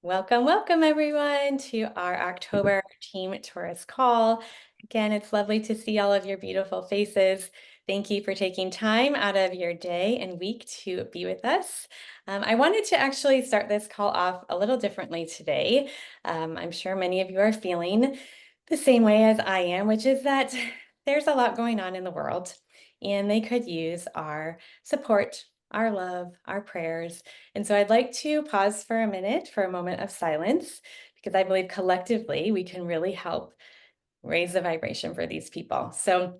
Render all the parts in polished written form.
Welcome, welcome everyone to our October Team Tourist Call. Again, it's lovely to see all of your beautiful faces. Thank you for taking time out of your day and week to be with us. I wanted to actually start this call off a little differently today. I'm sure many of you are feeling the same way as I am, which is that there's a lot going on in the world and they could use our support, our love, our prayers. And so I'd like to pause for a minute for a moment of silence because I believe collectively we can really help raise the vibration for these people. So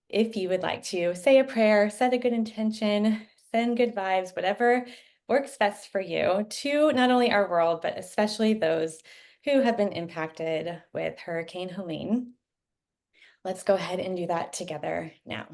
if you would like to say a prayer, set a good intention, send good vibes, whatever works best for you to not only our world, but especially those who have been impacted with Hurricane Helene. Let's go ahead and do that together now.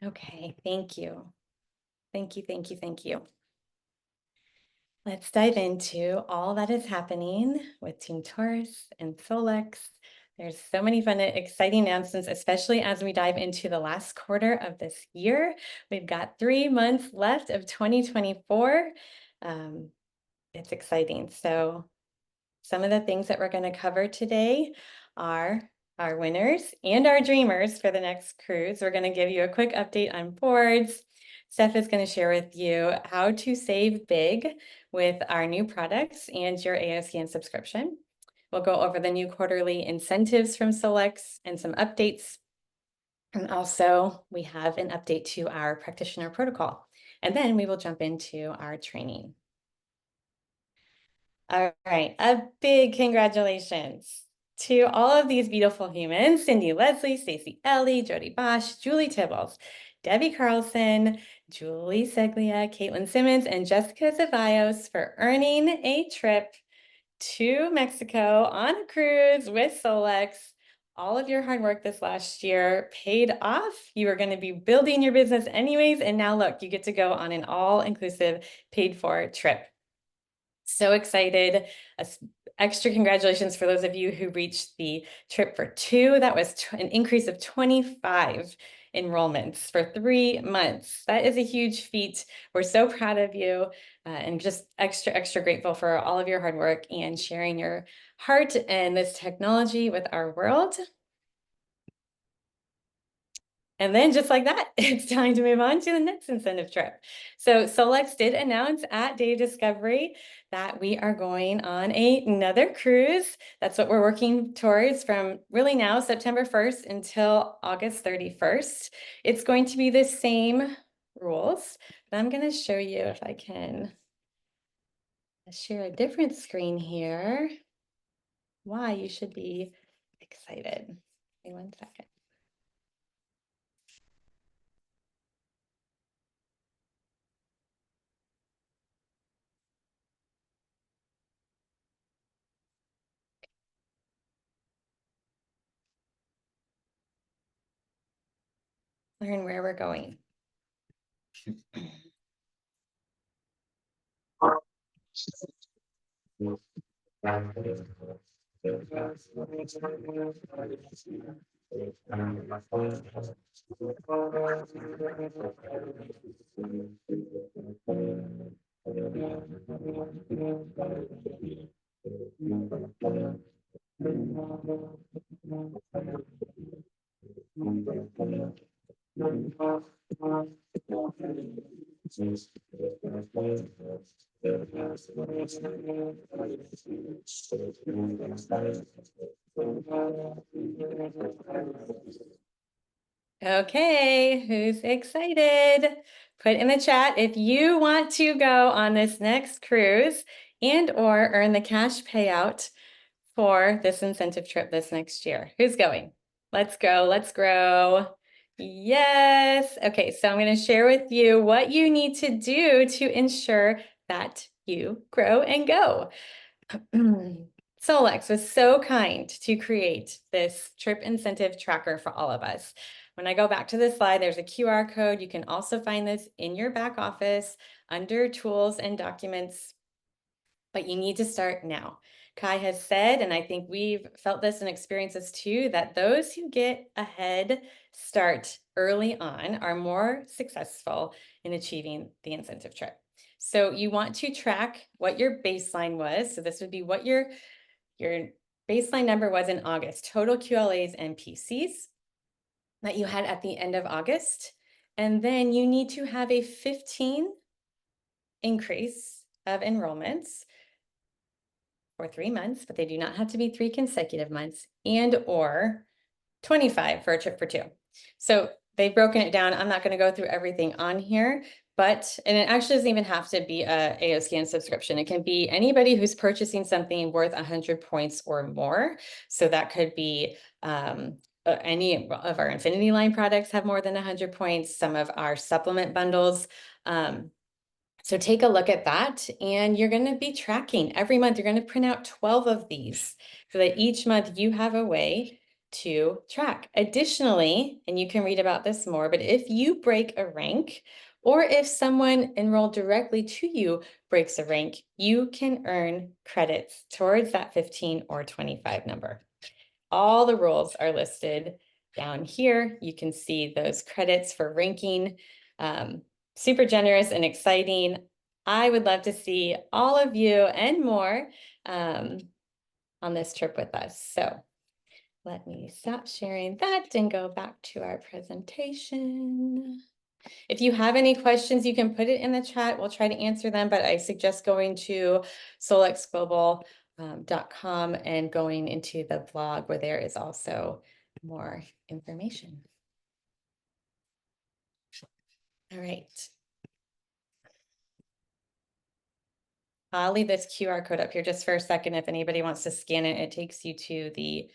Okay, thank you. Thank you, thank you, thank you. Let's dive into all that is happening with Team Taurus and Solex. There's so many fun, exciting announcements, especially as we dive into the last quarter of this year. We've got 3 months left of 2024. It's exciting. So some of the things that we're going to cover today are our winners and our dreamers for the next cruise. We're going to give you a quick update on boards. Steph is going to share with you how to save big with our new products and your AOCN subscription. We'll go over the new quarterly incentives from Solex and some updates. And also we have an update to our practitioner protocol. And then we will jump into our training. All right, a big congratulations to all of these beautiful humans: Cindy Leslie, Stacey Ellie, Jody Bosch, Julie Tibbles, Debbie Carlson, Julie Seglia, Caitlin Simmons, and Jessica Zavaios for earning a trip to Mexico on a cruise with Solex. All of your hard work this last year paid off. You were going to be building your business anyways, and now look, you get to go on an all-inclusive paid-for trip. So excited. Extra congratulations for those of you who reached the trip for 2. That was an increase of 25 enrollments for 3 months. That is a huge feat. We're so proud of you and just extra grateful for all of your hard work and sharing your heart and this technology with our world. And then just like that, it's time to move on to the next incentive trip. So Solex did announce at Day Discovery that we are going on another cruise. That's what we're working towards from really now, September 1st until August 31st. It's going to be the same rules, but I'm going to show you if I can share a different screen here, why you should be excited. Wait 1 second. Learn where we're going. Okay, who's excited? Put in the chat if you want to go on this next cruise and or earn the cash payout for this incentive trip this next year. Who's going? Let's go, let's grow. Yes. Okay, so I'm going to share with you what you need to do to ensure that you grow and go. Solex was so kind to create this trip incentive tracker for all of us. When I go back to this slide, there's a QR code. You can also find this in your back office under tools and documents, but you need to start now. Kai has said, and I think we've felt this and experienced this too, that those who get a head start early on are more successful in achieving the incentive trip. So you want to track what your baseline was. So this would be what your baseline number was in August, total QLAs and PCs that you had at the end of August. And then you need to have a 15 increase of enrollments for 3 months, but they do not have to be 3 consecutive months, and or 25 for a trip for 2. So they've broken it down. I'm not going to go through everything on here, but, and it actually doesn't even have to be a AOScan subscription. It can be anybody who's purchasing something worth 100 points or more. So that could be any of our Infinity Line products have more than 100 points. Some of our supplement bundles. So take a look at that, and you're going to be tracking every month. You're going to print out 12 of these so that each month you have a way to track. Additionally, and you can read about this more, but if you break a rank, or if someone enrolled directly to you breaks a rank, you can earn credits towards that 15 or 25 number. All the rules are listed down here. You can see those credits for ranking. Super generous and exciting. I would love to see all of you and more on this trip with us. So let me stop sharing that and go back to our presentation. If you have any questions, you can put it in the chat. We'll try to answer them, but I suggest going to solexglobal.com and going into the blog where there is also more information. All right. I'll leave this QR code up here just for a second. If anybody wants to scan it, it takes you to the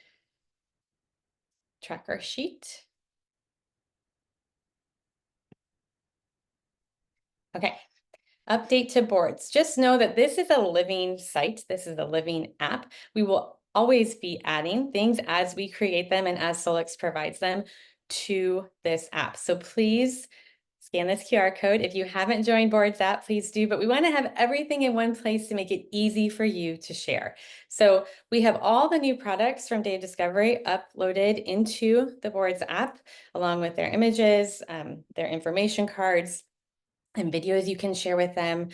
tracker sheet. Okay, update to boards. Just know that this is a living site. This is a living app. We will always be adding things as we create them and as Solex provides them to this app. So please scan this QR code. If you haven't joined Boards app, please do, but we want to have everything in one place to make it easy for you to share. So we have all the new products from Dave Discovery uploaded into the Boards app, along with their images, their information cards, and videos you can share with them.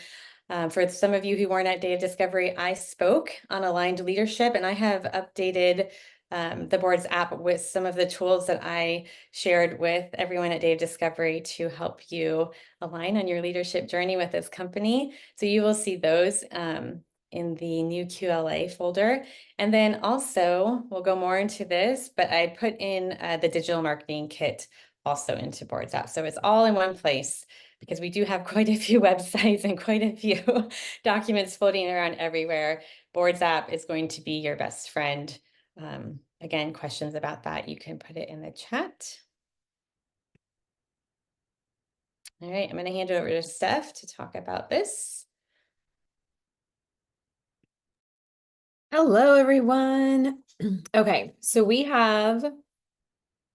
For some of you who weren't at Day of Discovery, I spoke on aligned leadership, and I have updated the Boards app with some of the tools that I shared with everyone at Day of Discovery to help you align on your leadership journey with this company. So you will see those in the new QLA folder. And then also, we'll go more into this, but I put in the digital marketing kit also into Boards app. So it's all in one place, because we do have quite a few websites and quite a few documents floating around everywhere. Boards app is going to be your best friend. Again, questions about that, you can put it in the chat. All right, I'm going to hand it over to Steph to talk about this. Hello, everyone. Okay, so we have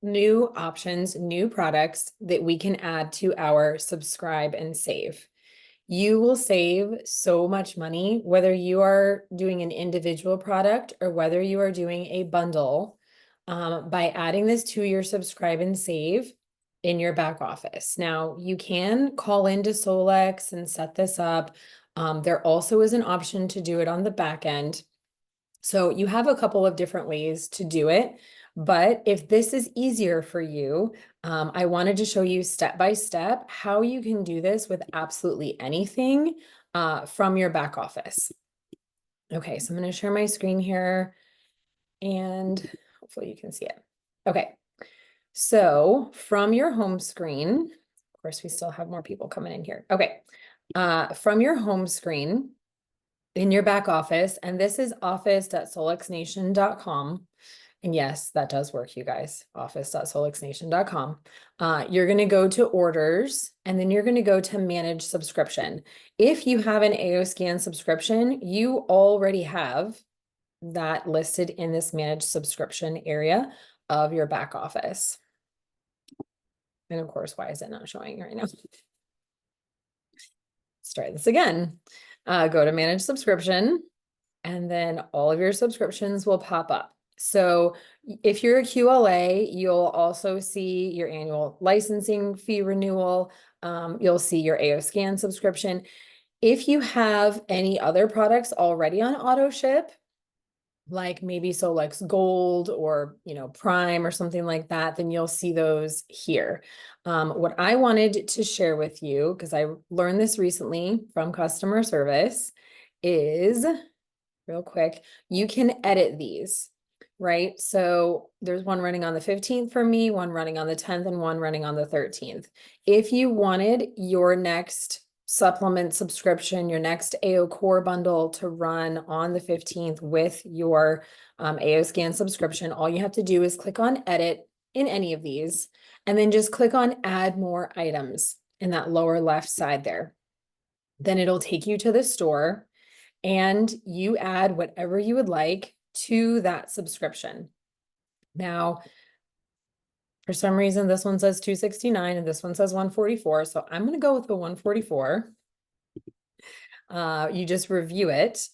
new options, new products that we can add to our subscribe and save. You will save so much money, whether you are doing an individual product or whether you are doing a bundle, by adding this to your subscribe and save in your back office. Now, you can call into Solex and set this up. There also is an option to do it on the back end. So you have a couple of different ways to do it. But if this is easier for you, I wanted to show you step by step how you can do this with absolutely anything from your back office. Okay, so I'm going to share my screen here and hopefully you can see it. Okay, so from your home screen, of course, we still have more people coming in here. Okay, from your home screen, in your back office, and this is office.solexnation.com. And yes, that does work, you guys, office.solexnation.com. You're going to go to orders, and then you're going to go to manage subscription. If you have an AOScan subscription, you already have that listed in this manage subscription area of your back office. And of course, why is it not showing right now? Let's try this again. Go to manage subscription, and then all of your subscriptions will pop up. So if you're a QLA, you'll also see your annual licensing fee renewal. You'll see your AOScan subscription. If you have any other products already on auto ship, like maybe Solex Gold or, Prime or something like that, then you'll see those here. What I wanted to share with you, because I learned this recently from customer service, is real quick, you can edit these, right? So there's one running on the 15th for me, one running on the 10th, and one running on the 13th. If you wanted your next supplement subscription, your next AO Core bundle to run on the 15th with your AOScan subscription, all you have to do is click on edit in any of these, and then just click on add more items in that lower left side there. Then it'll take you to the store, and you add whatever you would like to that subscription. Now, for some reason, this one says 269 and this one says 144. So I'm going to go with the 144. You just review it.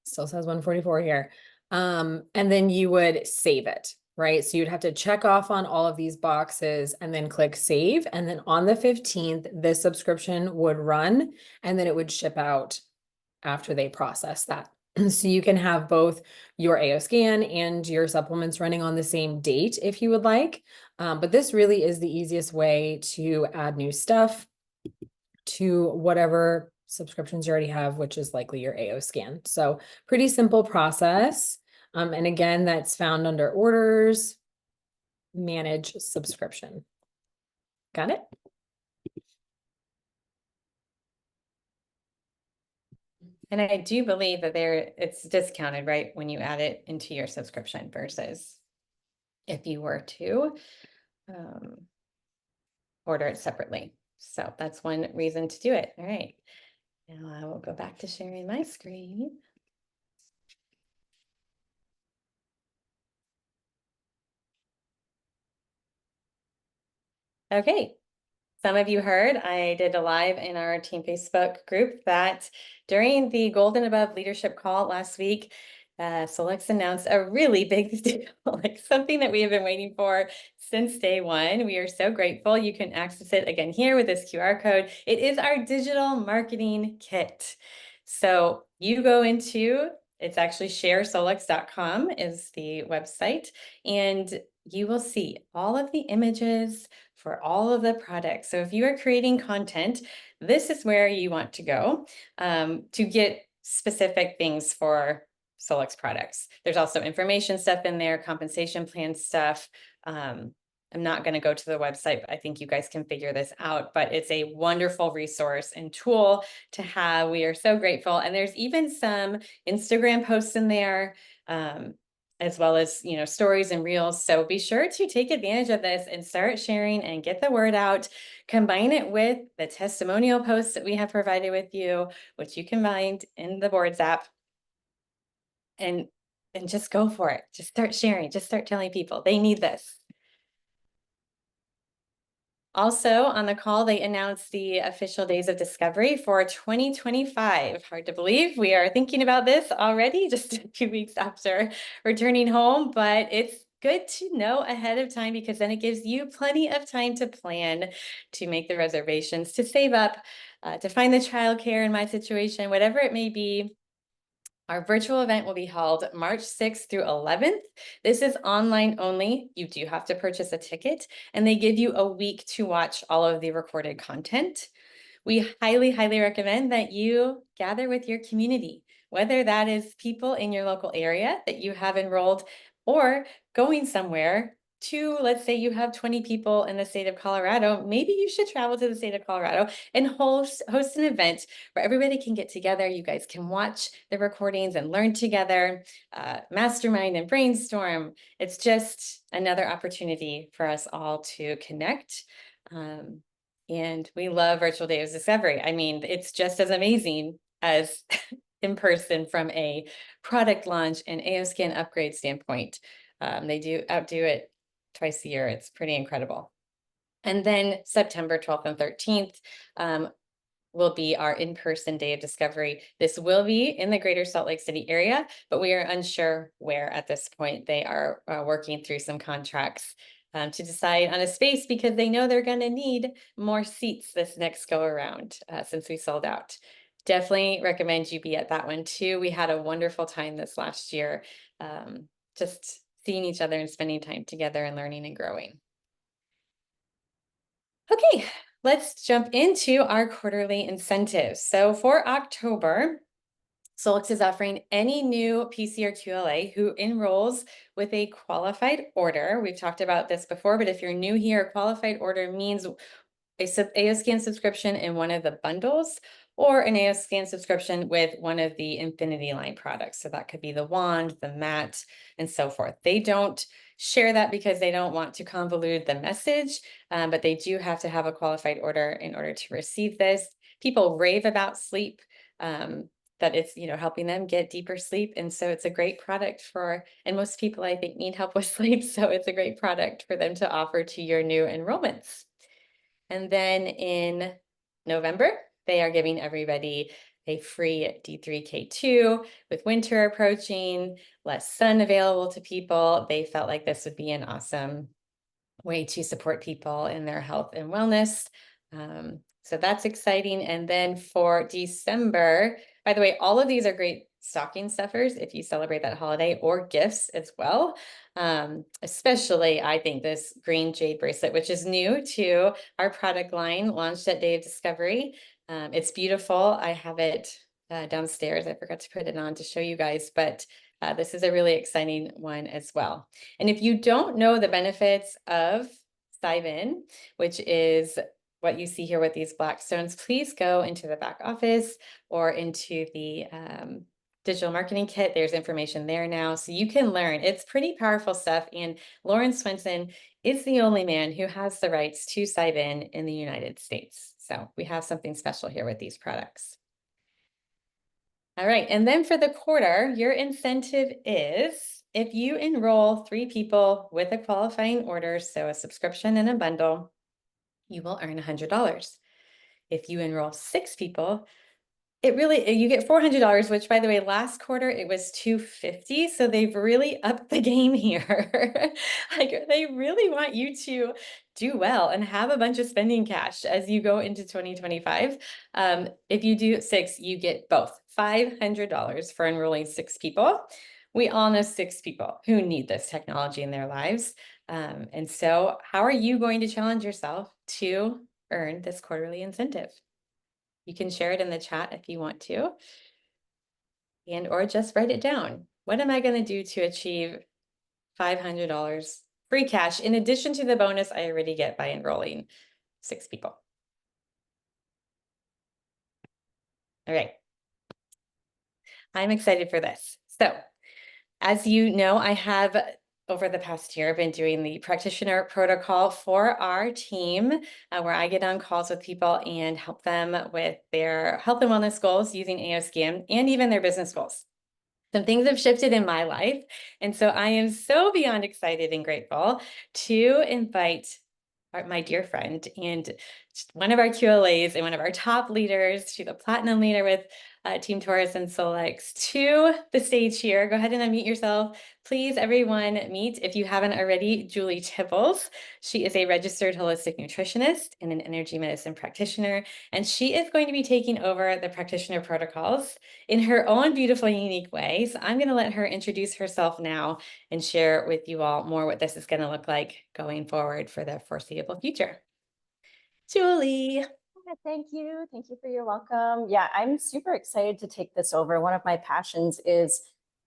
Still says 144 here. And then you would save it, right? So you'd have to check off on all of these boxes and then click save. And then on the 15th, this subscription would run, and then it would ship out after they process that. So you can have both your AOScan and your supplements running on the same date if you would like. But this really is the easiest way to add new stuff to whatever subscriptions you already have, which is likely your AOScan. So pretty simple process. And again, that's found under orders, manage subscription. Got it? And I do believe that it's discounted, right, when you add it into your subscription versus if you were to order it separately. So that's one reason to do it. All right. Now I will go back to sharing my screen. Okay. Some of you heard I did a live in our team Facebook group that during the Golden Above leadership call last week, Solex announced a really big deal, like something that we have been waiting for since day one. We are so grateful. You can access it again here with this QR code. It is our digital marketing kit. So you go into, it's actually sharesolex.com is the website, and you will see all of the images for all of the products. So if you are creating content, this is where you want to go to get specific things for Solex products. There's also information stuff in there, compensation plan stuff. I'm not going to go to the website, but I think you guys can figure this out, but it's a wonderful resource and tool to have. We are so grateful. And there's even some Instagram posts in there, as well as, stories and reels. So be sure to take advantage of this and start sharing and get the word out. Combine it with the testimonial posts that we have provided with you, which you can find in the Boards app. And and just go for it. Just start sharing, just start telling people they need this. Also on the call, they announced the official days of discovery for 2025. Hard to believe we are thinking about this already, just a few weeks after returning home, but it's good to know ahead of time because then it gives you plenty of time to plan, to make the reservations, to save up, to find the childcare in my situation, whatever it may be. Our virtual event will be held March 6th through 11th. This is online only. You do have to purchase a ticket, and they give you a week to watch all of the recorded content. We highly, highly recommend that you gather with your community, whether that is people in your local area that you have enrolled or going somewhere to, let's say you have 20 people in the state of Colorado, maybe you should travel to the state of Colorado and host an event where everybody can get together. You guys can watch the recordings and learn together, mastermind and brainstorm. It's just another opportunity for us all to connect. And we love Virtual Day of Discovery. I mean, it's just as amazing as in person from a product launch and AOScan upgrade standpoint. They do outdo it twice a year. It's pretty incredible. And then September 12th and 13th will be our in-person Day of Discovery. This will be in the greater Salt Lake City area, but we are unsure where at this point. They are working through some contracts to decide on a space because they know they're going to need more seats this next go around since we sold out. Definitely recommend you be at that one too. We had a wonderful time this last year, just seeing each other and spending time together and learning and growing. Okay, let's jump into our quarterly incentives. So for October, Solix is offering any new PC or QLA who enrolls with a qualified order. We've talked about this before, but if you're new here, a qualified order means a AOScan subscription in one of the bundles or an AOScan subscription with one of the Infinity line products. So that could be the wand, the mat, and so forth. They don't share that because they don't want to convolute the message, but they do have to have a qualified order in order to receive this. People rave about sleep. That it's, helping them get deeper sleep. And so it's a great product and most people I think need help with sleep. So it's a great product for them to offer to your new enrollments. And then in November, they are giving everybody a free D3K2 with winter approaching, less sun available to people. They felt like this would be an awesome way to support people in their health and wellness. So that's exciting. And then for December, by the way, all of these are great stocking stuffers if you celebrate that holiday, or gifts as well. Especially, I think this green jade bracelet, which is new to our product line, launched at Day of Discovery. It's beautiful. I have it downstairs. I forgot to put it on to show you guys, but this is a really exciting one as well. And if you don't know the benefits of Cybin, which is what you see here with these black stones, please go into the back office or into the digital marketing kit. There's information there now, so you can learn. It's pretty powerful stuff. And Lauren Swenson is the only man who has the rights to Cybin in the United States. So we have something special here with these products. All right, and then for the quarter, your incentive is if you enroll 3 people with a qualifying order, so a subscription and a bundle, you will earn $100. If you enroll 6 people, you get $400, which by the way, last quarter it was $250. So they've really upped the game here. Like they really want you to do well and have a bunch of spending cash as you go into 2025. If you do 6, you get both $500 for enrolling 6 people. We all know 6 people who need this technology in their lives. And so how are you going to challenge yourself to earn this quarterly incentive? You can share it in the chat if you want to, or just write it down. What am I going to do to achieve $500 free cash in addition to the bonus I already get by enrolling 6 people? All right. I'm excited for this. So as you know, I have over the past year been doing the practitioner protocol for our team, where I get on calls with people and help them with their health and wellness goals using AOScan and even their business goals. some things have shifted in my life. And so I am so beyond excited and grateful to invite my dear friend and one of our QLAs and one of our top leaders. She's a platinum leader with Team Taurus and Solex to the stage here. Go ahead and unmute yourself. Please, everyone, meet, if you haven't already, Julie Tipples. She is a registered holistic nutritionist and an energy medicine practitioner, and she is going to be taking over the practitioner protocols in her own beautiful, unique way. So I'm going to let her introduce herself now and share with you all more what this is going to look like going forward for the foreseeable future. Julie. Thank you. Thank you for your welcome. Yeah, I'm super excited to take this over. One of my passions is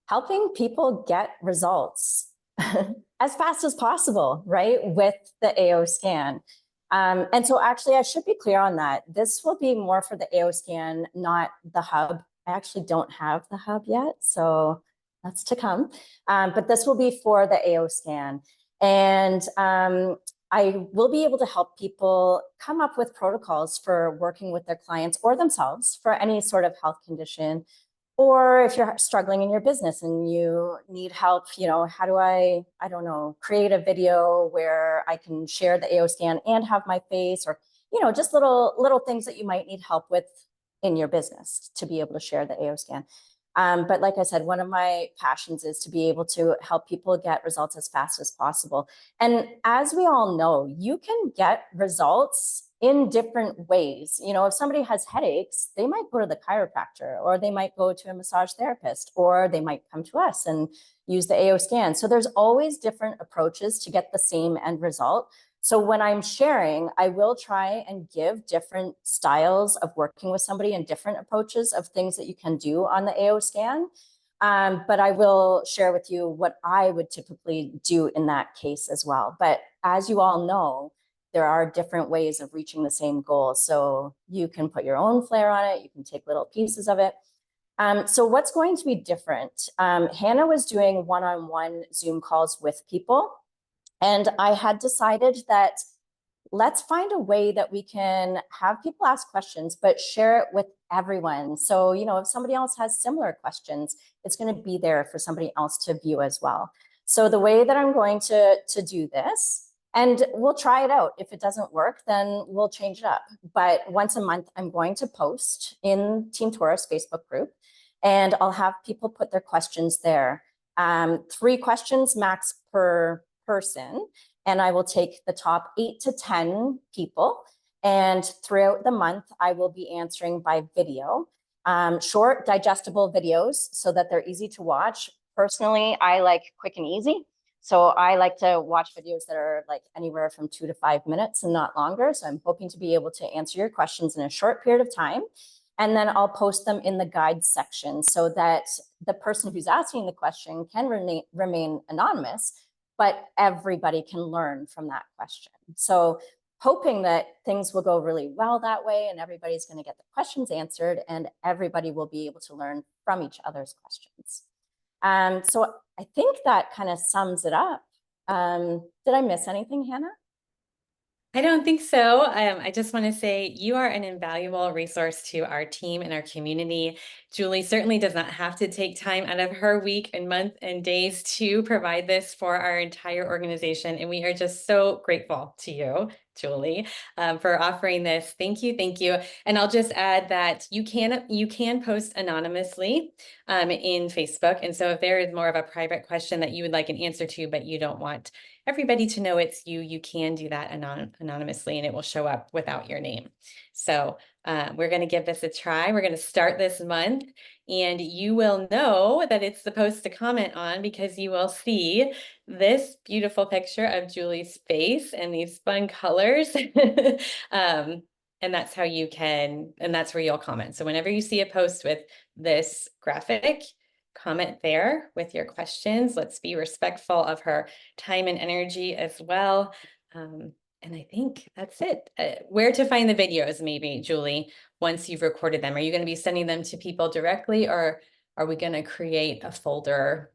helping people get results as fast as possible, right, with the AO scan. And so actually, I should be clear on that. This will be more for the AO scan, not the hub. I actually don't have the hub yet, so that's to come. But this will be for the AO scan. And I will be able to help people come up with protocols for working with their clients or themselves for any sort of health condition. Or if you're struggling in your business and you need help, how do I don't know, create a video where I can share the AO scan and have my face, or, just little things that you might need help with in your business to be able to share the AO scan. But like I said, one of my passions is to be able to help people get results as fast as possible. And as we all know, you can get results in different ways. If somebody has headaches, they might go to the chiropractor, or they might go to a massage therapist, or they might come to us and use the AO scan. So there's always different approaches to get the same end result. So when I'm sharing, I will try and give different styles of working with somebody and different approaches of things that you can do on the AO scan. But I will share with you what I would typically do in that case as well. But as you all know, there are different ways of reaching the same goal. So you can put your own flair on it. You can take little pieces of it. So what's going to be different? Hannah was doing one-on-one Zoom calls with people. And I had decided that let's find a way that we can have people ask questions, but share it with everyone. So, if somebody else has similar questions, it's going to be there for somebody else to view as well. So the way that I'm going to do this, and we'll try it out. If it doesn't work, then we'll change it up. But once a month, I'm going to post in Team Taurus Facebook group, and I'll have people put their questions there. 3 questions max per person, and I will take the top 8 to 10 people, and throughout the month I will be answering by video, short digestible videos so that they're easy to watch. Personally, I like quick and easy, so I like to watch videos that are like anywhere from 2 to 5 minutes and not longer. So I'm hoping to be able to answer your questions in a short period of time, and then I'll post them in the guide section so that the person who's asking the question can remain anonymous, but everybody can learn from that question. So hoping that things will go really well that way, and everybody's going to get the questions answered, and everybody will be able to learn from each other's questions. So I think that kind of sums it up. Did I miss anything, Hannah? I don't think so. I just want to say you are an invaluable resource to our team and our community. Julie certainly does not have to take time out of her week and month and days to provide this for our entire organization. And we are just so grateful to you, Julie, for offering this. Thank you. Thank you. And I'll just add that you can post anonymously in Facebook. And so if there is more of a private question that you would like an answer to, but you don't want everybody to know it's you, you can do that anonymously, and it will show up without your name. So we're going to give this a try. We're going to start this month, and you will know that it's the post to comment on because you will see this beautiful picture of Julie's face and these fun colors. And that's how you can, and that's where you'll comment. So whenever you see a post with this graphic, comment there with your questions. Let's be respectful of her time and energy as well. And I think that's it. Where to find the videos, maybe, Julie, once you've recorded them? Are you going to be sending them to people directly, or are we going to create a folder?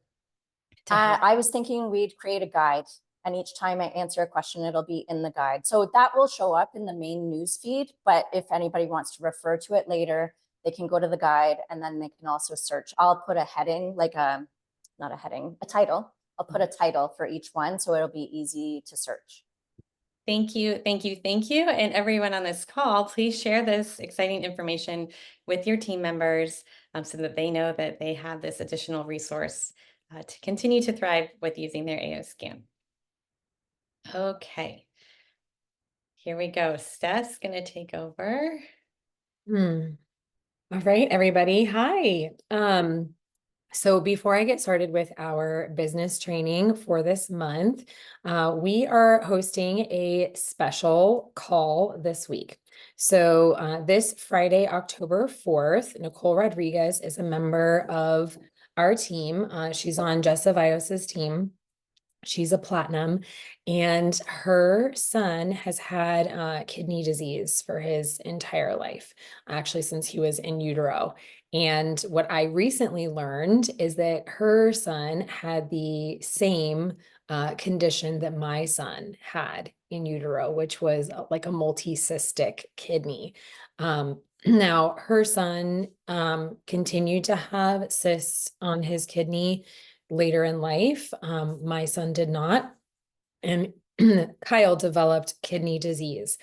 I was thinking we'd create a guide, and each time I answer a question, it'll be in the guide. So that will show up in the main news feed. But if anybody wants to refer to it later, They can go to the guide and then they can also search. I'll put a heading, like not a heading, a title. I'll put a title for each one so it'll be easy to search. Thank you, thank you, thank you. And everyone on this call, please share this exciting information with your team members so that they know that they have this additional resource to continue to thrive with using their AO Scan. Okay, here we go. Steph's going to take over. All right, everybody. Hi. So before I get started with our business training for this month, we are hosting a special call this week. So this Friday, October 4th, Nicole Rodriguez is a member of our team. She's on Jessa Vios's team. She's a platinum, and her son has had kidney disease for his entire life, actually since he was in utero. And what I recently learned is that her son had the same condition that my son had in utero, which was like a multicystic kidney. Now, her son continued to have cysts on his kidney later in life. My son did not. And Kyle developed kidney disease.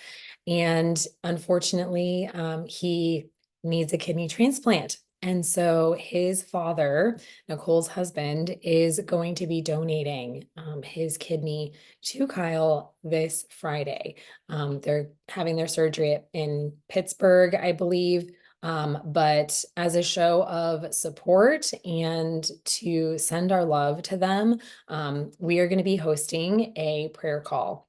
And unfortunately, he needs a kidney transplant. And so his father, Nicole's husband, is going to be donating his kidney to Kyle this Friday. They're having their surgery in Pittsburgh, I believe. But as a show of support and to send our love to them, we are going to be hosting a prayer call.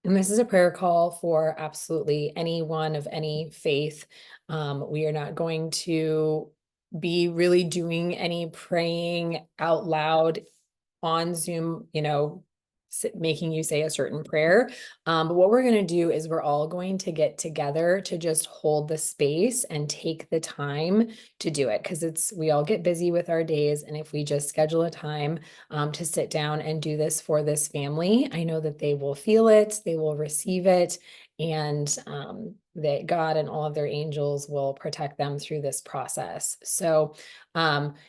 And this is a prayer call for absolutely anyone of any faith. We are not going to be really doing any praying out loud on Zoom, making you say a certain prayer. But what we're going to do is we're all going to get together to just hold the space and take the time to do it, because we all get busy with our days. And if we just schedule a time to sit down and do this for this family, I know that they will feel it, they will receive it, and that God and all of their angels will protect them through this process. So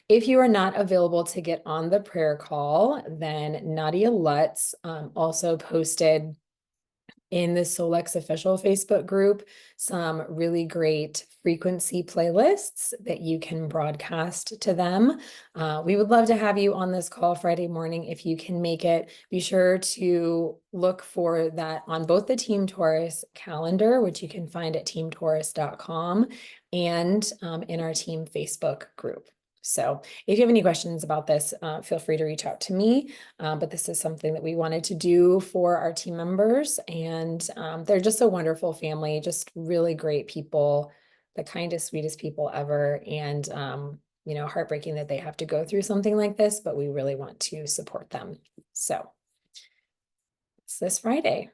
if you are not available to get on the prayer call, then Nadia Lutz also posted in the Solex official Facebook group some really great frequency playlists that you can broadcast to them. We would love to have you on this call Friday morning if you can make it. Be sure to look for that on both the Team Taurus calendar, which you can find at teamtaurus.com, and in our team Facebook group. So if you have any questions about this, feel free to reach out to me. But this is something that we wanted to do for our team members. And they're just a wonderful family, just really great people, the kindest, sweetest people ever. And, heartbreaking that they have to go through something like this, but we really want to support them. So it's this Friday.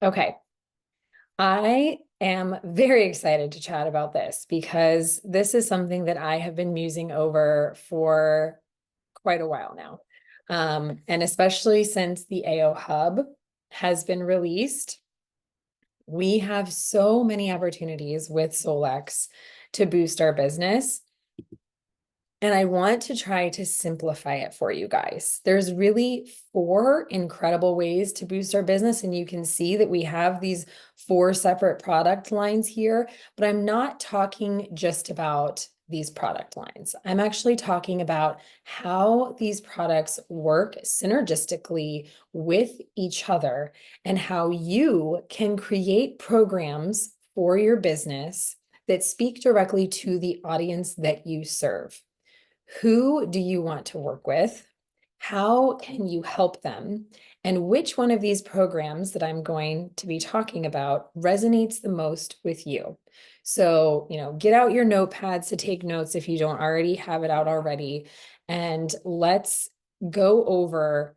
Okay. I am very excited to chat about this because this is something that I have been musing over for quite a while now. And especially since the AO Hub has been released, we have so many opportunities with Solex to boost our business. And I want to try to simplify it for you guys. There's really 4 incredible ways to boost our business. And you can see that we have these 4 separate product lines here, but I'm not talking just about these product lines. I'm actually talking about how these products work synergistically with each other and how you can create programs for your business that speak directly to the audience that you serve. Who do you want to work with? How can you help them? And which one of these programs that I'm going to be talking about resonates the most with you? So, get out your notepads to take notes if you don't already have it out already. And let's go over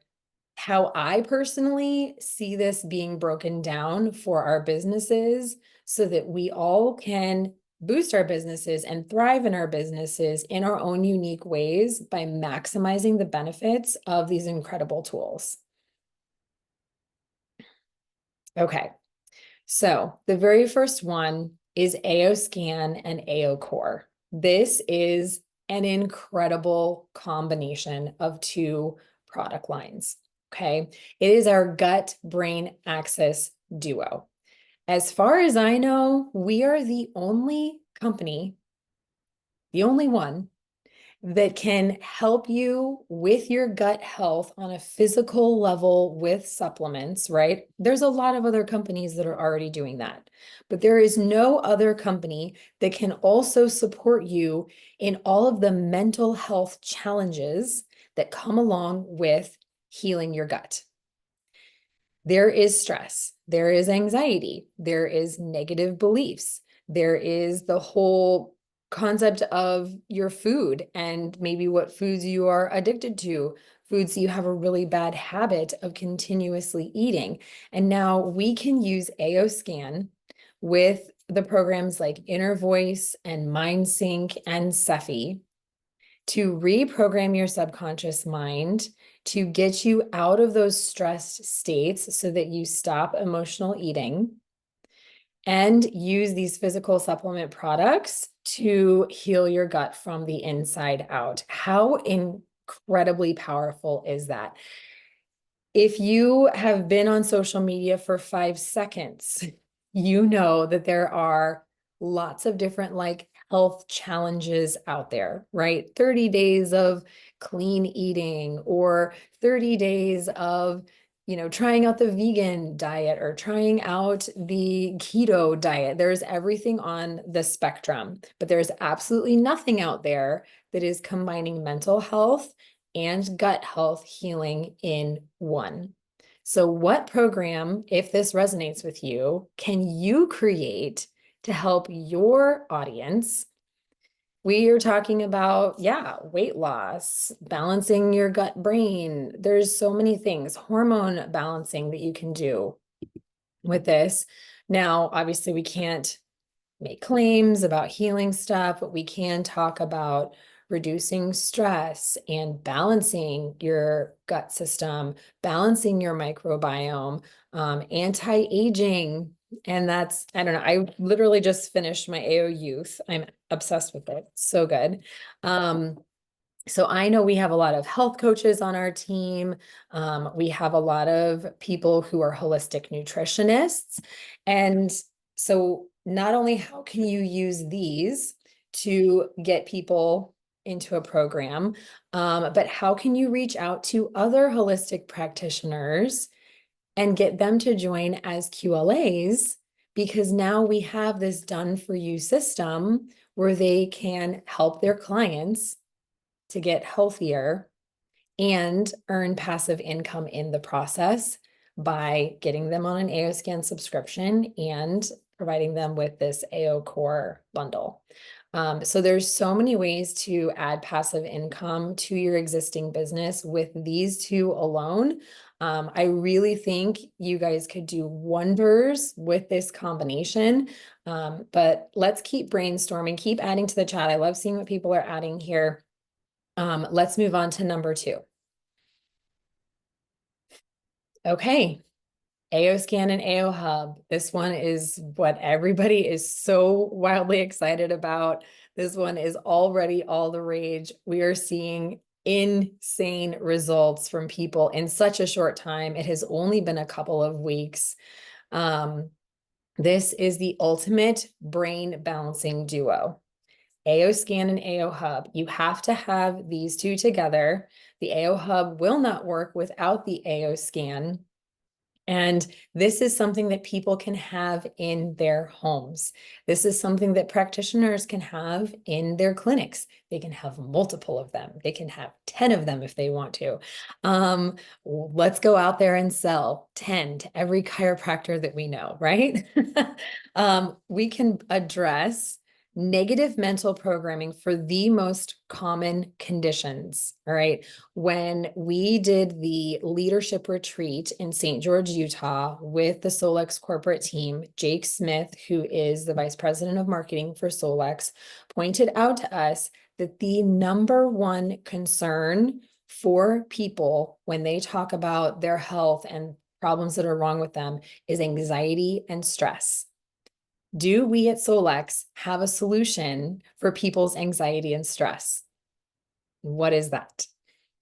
how I personally see this being broken down for our businesses so that we all can boost our businesses and thrive in our businesses in our own unique ways by maximizing the benefits of these incredible tools. Okay, So the very first one is AO Scan and AO Core. This is an incredible combination of two product lines. Okay. It is our gut brain axis duo. As far as I know, we are the only company, the only one that can help you with your gut health on a physical level with supplements, right? There's a lot of other companies that are already doing that, but there is no other company that can also support you in all of the mental health challenges that come along with healing your gut. There is stress, there is anxiety, there is negative beliefs, there is the whole concept of your food and maybe what foods you are addicted to, foods you have a really bad habit of continuously eating. And now we can use AO Scan with the programs like Inner Voice and MindSync and Cephi to reprogram your subconscious mind to get you out of those stressed states so that you stop emotional eating and use these physical supplement products to heal your gut from the inside out. How incredibly powerful is that? If you have been on social media for 5 seconds, you know that there are lots of different like health challenges out there, right? 30 days of clean eating or 30 days of, trying out the vegan diet or trying out the keto diet. There's everything on the spectrum, but there's absolutely nothing out there that is combining mental health and gut health healing in one. So what program, if this resonates with you, can you create to help your audience? We are talking about, weight loss, balancing your gut brain. There's so many things, hormone balancing that you can do with this. Now, obviously, we can't make claims about healing stuff, but we can talk about reducing stress and balancing your gut system, balancing your microbiome, anti-aging. And that's, I don't know, I literally just finished my AO Youth. I'm obsessed with it. So good. So I know we have a lot of health coaches on our team. We have a lot of people who are holistic nutritionists. And so not only how can you use these to get people into a program, but how can you reach out to other holistic practitioners and get them to join as QLAs? Because now we have this done for you system where they can help their clients to get healthier and earn passive income in the process by getting them on an AO Scan subscription and providing them with this AO Core bundle. So there's so many ways to add passive income to your existing business with these two alone. I really think you guys could do wonders with this combination. But let's keep brainstorming, keep adding to the chat. I love seeing what people are adding here. Let's move on to number 2. Okay. AO Scan and AO Hub. This one is what everybody is so wildly excited about. This one is already all the rage. We are seeing insane results from people in such a short time. It has only been a couple of weeks. This is the ultimate brain balancing duo. AO Scan and AO Hub. You have to have these two together. The AO Hub will not work without the AO Scan. And this is something that people can have in their homes. This is something that practitioners can have in their clinics. They can have multiple of them. They can have 10 of them if they want to. Let's go out there and sell 10 to every chiropractor that we know, right? We can address negative mental programming for the most common conditions. All right. When we did the leadership retreat in St. George, Utah with the Solex corporate team, Jake Smith, who is the vice president of marketing for Solex, pointed out to us that the number one concern for people when they talk about their health and problems that are wrong with them is anxiety and stress. Do we at Solex have a solution for people's anxiety and stress? What is that?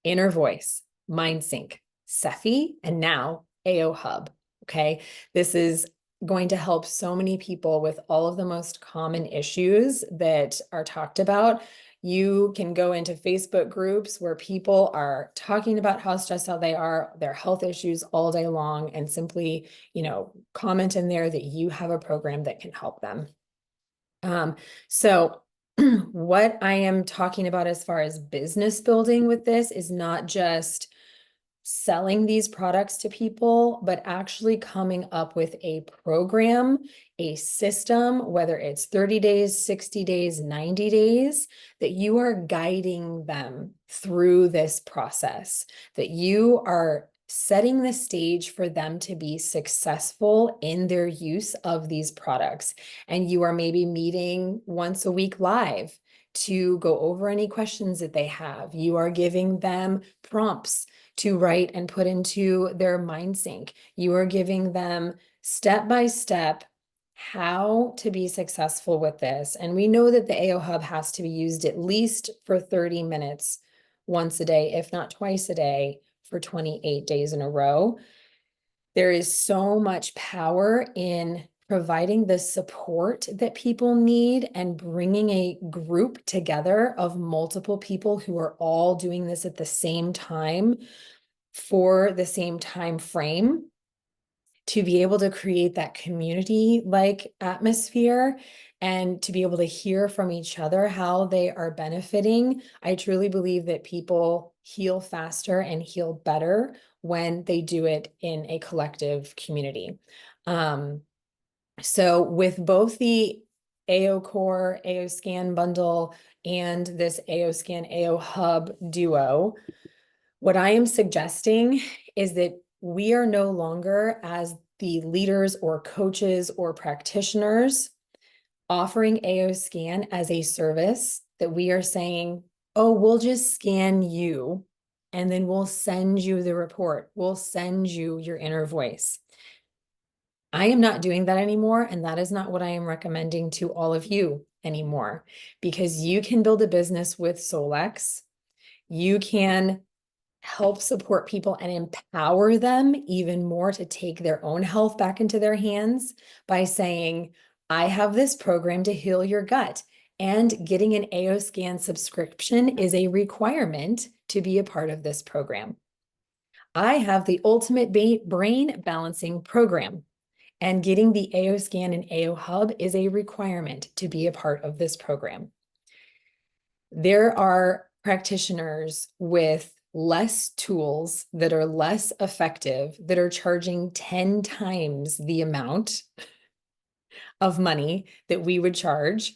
Inner Voice, MindSync, Cephi, and now AO Hub. Okay. This is going to help so many people with all of the most common issues that are talked about. You can go into Facebook groups where people are talking about how stressed out they are, their health issues all day long, and simply, comment in there that you have a program that can help them. So what I am talking about as far as business building with this is not just selling these products to people, but actually coming up with a program, a system, whether it's 30 days, 60 days, 90 days, that you are guiding them through this process, that you are setting the stage for them to be successful in their use of these products. And you are maybe meeting once a week live to go over any questions that they have. You are giving them prompts to write and put into their MindSync. You are giving them step by step how to be successful with this. And we know that the AO Hub has to be used at least for 30 minutes once a day, if not twice a day, for 28 days in a row. There is so much power in providing the support that people need and bringing a group together of multiple people who are all doing this at the same time for the same time frame to be able to create that community like atmosphere and to be able to hear from each other how they are benefiting. I truly believe that people heal faster and heal better when they do it in a collective community. So with both the AO Core, AO Scan bundle, and this AO Scan, AO Hub duo, what I am suggesting is that we are no longer, as the leaders or coaches or practitioners, offering AO Scan as a service that we are saying, oh, we'll just scan you and then we'll send you the report. We'll send you your inner voice. I am not doing that anymore. And that is not what I am recommending to all of you anymore, because you can build a business with Solex. You can help support people and empower them even more to take their own health back into their hands by saying, I have this program to heal your gut. And getting an AO Scan subscription is a requirement to be a part of this program. I have the ultimate brain balancing program, and getting the AO Scan and AO Hub is a requirement to be a part of this program. There are practitioners with less tools that are less effective, that are charging 10 times the amount of money that we would charge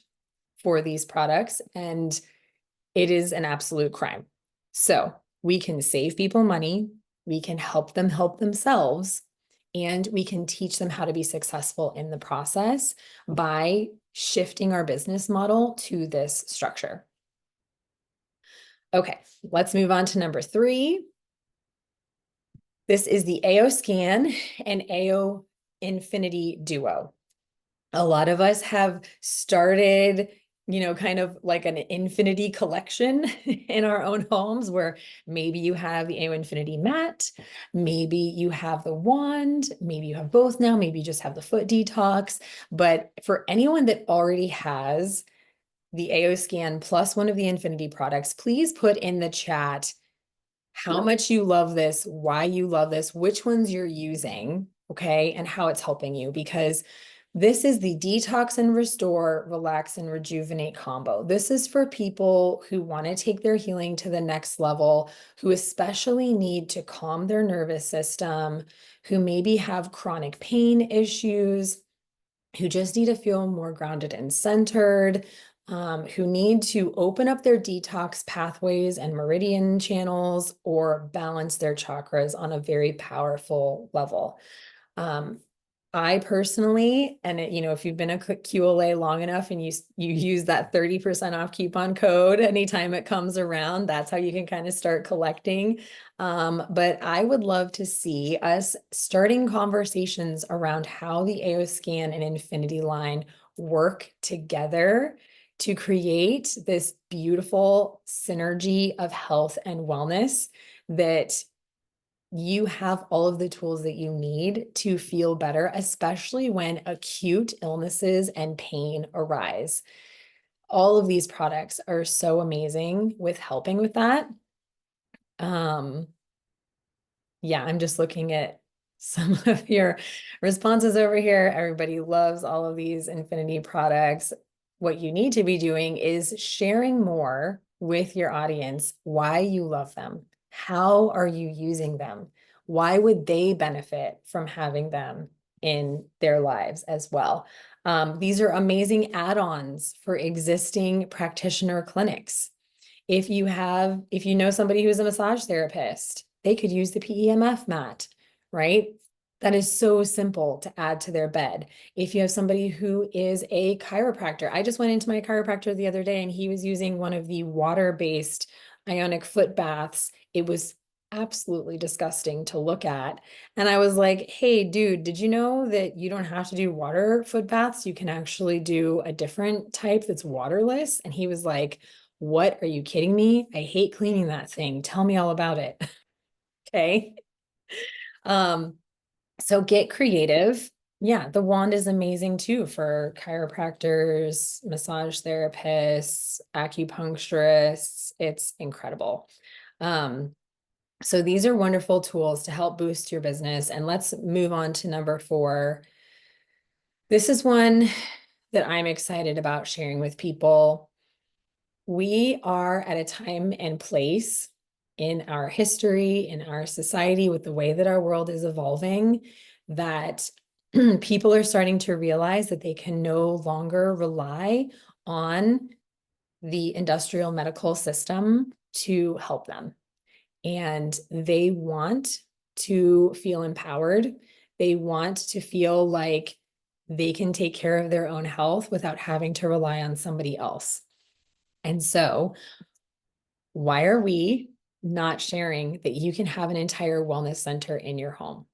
for these products. And it is an absolute crime. So we can save people money, we can help them help themselves, and we can teach them how to be successful in the process by shifting our business model to this structure. Okay, let's move on to number 3. This is the AO Scan and AO Infinity Duo. A lot of us have started, kind of like an infinity collection in our own homes, where maybe you have the AO Infinity mat, maybe you have the wand, maybe you have both now, maybe you just have the foot detox. But for anyone that already has the AO Scan plus one of the Infinity products, please put in the chat how much you love this, why you love this, which ones you're using, okay, and how it's helping you, because this is the Detox and Restore, Relax and Rejuvenate combo. This is for people who want to take their healing to the next level, who especially need to calm their nervous system, who maybe have chronic pain issues, who just need to feel more grounded and centered, who need to open up their detox pathways and meridian channels or balance their chakras on a very powerful level. I personally, and if you've been a QLA long enough and you use that 30% off coupon code anytime it comes around, that's how you can kind of start collecting. But I would love to see us starting conversations around how the AO Scan and Infinity line work together to create this beautiful synergy of health and wellness that you have all of the tools that you need to feel better, especially when acute illnesses and pain arise. All of these products are so amazing with helping with that. Yeah, I'm just looking at some of your responses over here. Everybody loves all of these Infinity products. What you need to be doing is sharing more with your audience why you love them. How are you using them? Why would they benefit from having them in their lives as well? These are amazing add-ons for existing practitioner clinics. If you know somebody who's a massage therapist, they could use the PEMF mat, right? That is so simple to add to their bed. If you have somebody who is a chiropractor, I just went into my chiropractor the other day and he was using one of the water-based ionic foot baths. It was absolutely disgusting to look at. And I was like, hey, dude, did you know that you don't have to do water foot baths? You can actually do a different type that's waterless. And he was like, what? Are you kidding me? I hate cleaning that thing. Tell me all about it. Okay. So get creative. Yeah, the wand is amazing too for chiropractors, massage therapists, acupuncturists. It's incredible. So these are wonderful tools to help boost your business. And let's move on to number 4. This is one that I'm excited about sharing with people. We are at a time and place in our history, in our society, with the way that our world is evolving, that people are starting to realize that they can no longer rely on the industrial medical system to help them. And they want to feel empowered. They want to feel like they can take care of their own health without having to rely on somebody else. And so, why are we not sharing that you can have an entire wellness center in your home?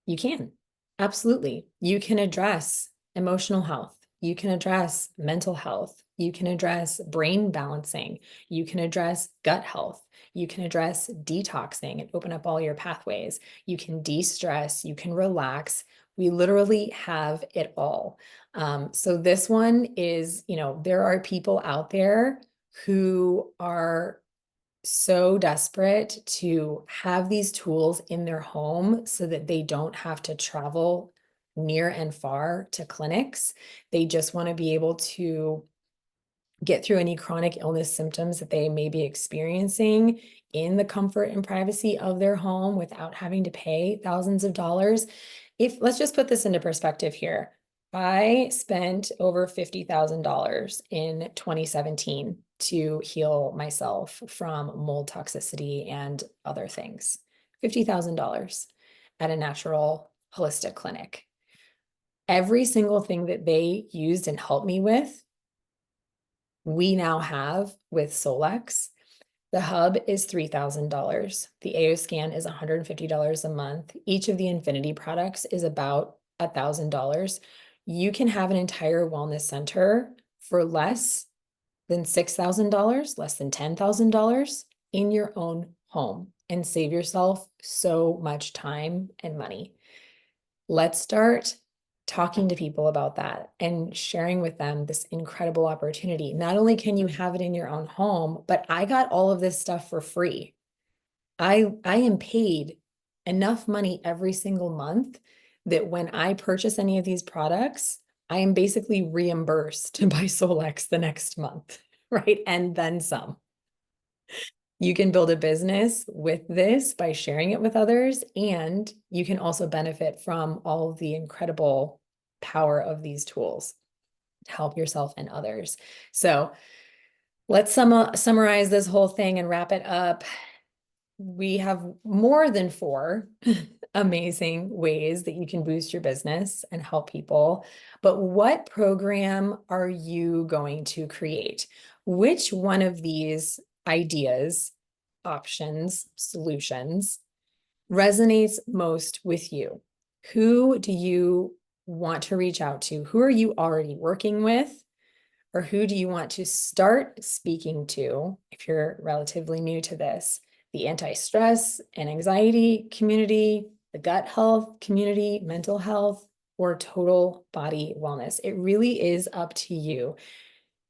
You can. Absolutely. You can address emotional health. You can address mental health. You can address brain balancing. You can address gut health. You can address detoxing and open up all your pathways. You can de-stress. You can relax. We literally have it all. So this one is, there are people out there who are so desperate to have these tools in their home so that they don't have to travel near and far to clinics. They just want to be able to get through any chronic illness symptoms that they may be experiencing in the comfort and privacy of their home without having to pay thousands of dollars. Let's just put this into perspective here. I spent over $50,000 in 2017 to heal myself from mold toxicity and other things. $50,000 at a natural holistic clinic. Every single thing that they used and helped me with, we now have with Solex. The hub is $3,000. The AO Scan is $150 a month. Each of the Infinity products is about $1,000. You can have an entire wellness center for less than $6,000, less than $10,000 in your own home and save yourself so much time and money. Let's start talking to people about that and sharing with them this incredible opportunity. Not only can you have it in your own home, but I got all of this stuff for free. I am paid enough money every single month that when I purchase any of these products, I am basically reimbursed by Solex the next month, right? And then some. You can build a business with this by sharing it with others, and you can also benefit from all of the incredible power of these tools to help yourself and others. So let's summarize this whole thing and wrap it up. We have more than 4 amazing ways that you can boost your business and help people. But what program are you going to create? Which one of these ideas, options, solutions resonates most with you? Who do you want to reach out to? Who are you already working with? Or who do you want to start speaking to if you're relatively new to this? The anti-stress and anxiety community, the gut health community, mental health, or total body wellness. It really is up to you.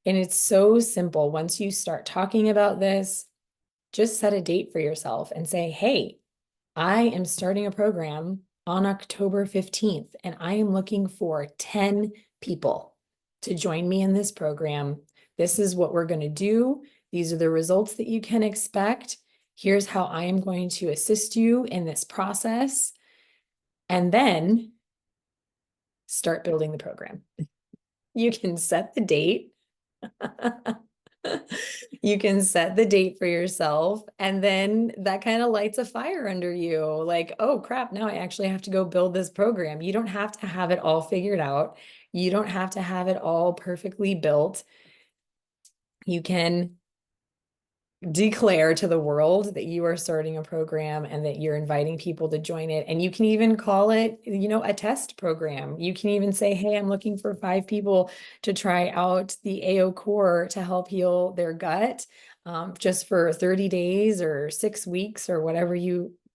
And it's so simple. Once you start talking about this, just set a date for yourself and say, hey, I am starting a program on October 15th, and I am looking for 10 people to join me in this program. This is what we're going to do. These are the results that you can expect. Here's how I am going to assist you in this process. And then start building the program. You can set the date. You can set the date for yourself, and then that kind of lights a fire under you. Like, oh crap, now I actually have to go build this program. You don't have to have it all figured out. You don't have to have it all perfectly built. You can declare to the world that you are starting a program and that you're inviting people to join it. And you can even call it, a test program. You can even say, hey, I'm looking for 5 people to try out the AO Core to help heal their gut, just for 30 days or 6 weeks or whatever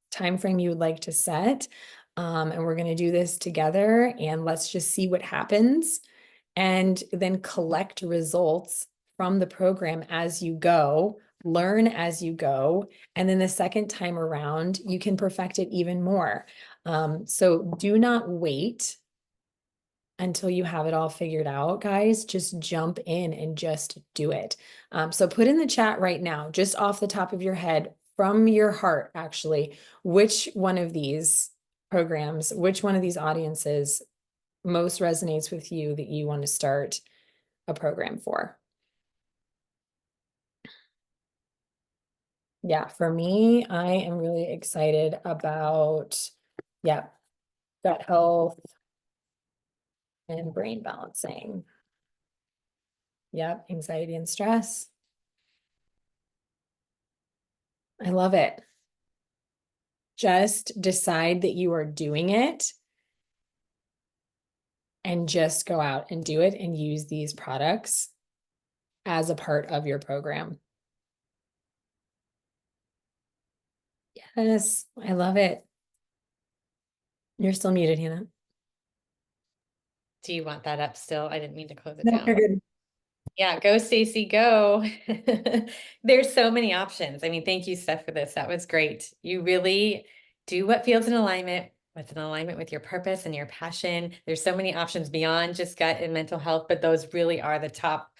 time frame you would like to set. And we're going to do this together, and let's just see what happens, and then collect results from the program as you go. Learn as you go. And then the second time around, you can perfect it even more. So do not wait until you have it all figured out, guys. Just jump in and just do it. So put in the chat right now, just off the top of your head, from your heart, actually, which one of these programs, which one of these audiences most resonates with you that you want to start a program for. Yeah, for me, I am really excited about, gut health and brain balancing. Yep, anxiety and stress. I love it. Just decide that you are doing it and just go out and do it and use these products as a part of your program. Yes, I love it. You're still muted, Hannah. Do you want that up still? I didn't mean to close it No, down. you're good. Yeah, go Stacy, go. There's so many options. I mean, thank you, Steph, for this. That was great. You really do what feels in alignment, what's in alignment with your purpose and your passion. There's so many options beyond just gut and mental health, but those really are the top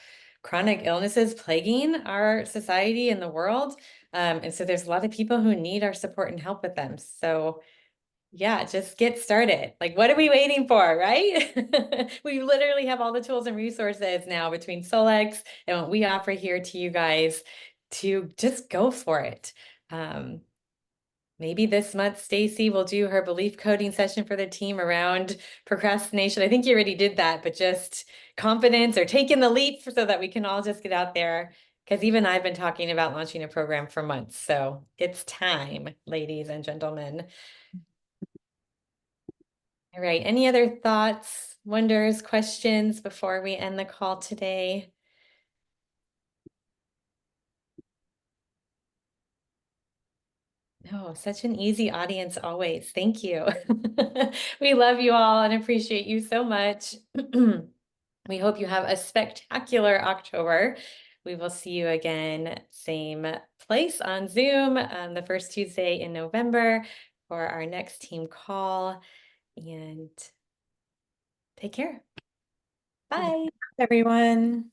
chronic illnesses plaguing our society and the world. And so there's a lot of people who need our support and help with them. So yeah, just get started. Like, what are we waiting for, right? We literally have all the tools and resources now between Solex and what we offer here to you guys to just go for it. Maybe this month, Stacy will do her belief coding session for the team around procrastination. I think you already did that, but just confidence or taking the leap so that we can all just get out there. Because even I've been talking about launching a program for months. So it's time, ladies and gentlemen. All right, any other thoughts, wonders, questions before we end the call today? No, such an easy audience always. Thank you. We love you all and appreciate you so much. We hope you have a spectacular October. We will see you again, same place on Zoom, the first Tuesday in November for our next team call. And take care. Bye. Everyone.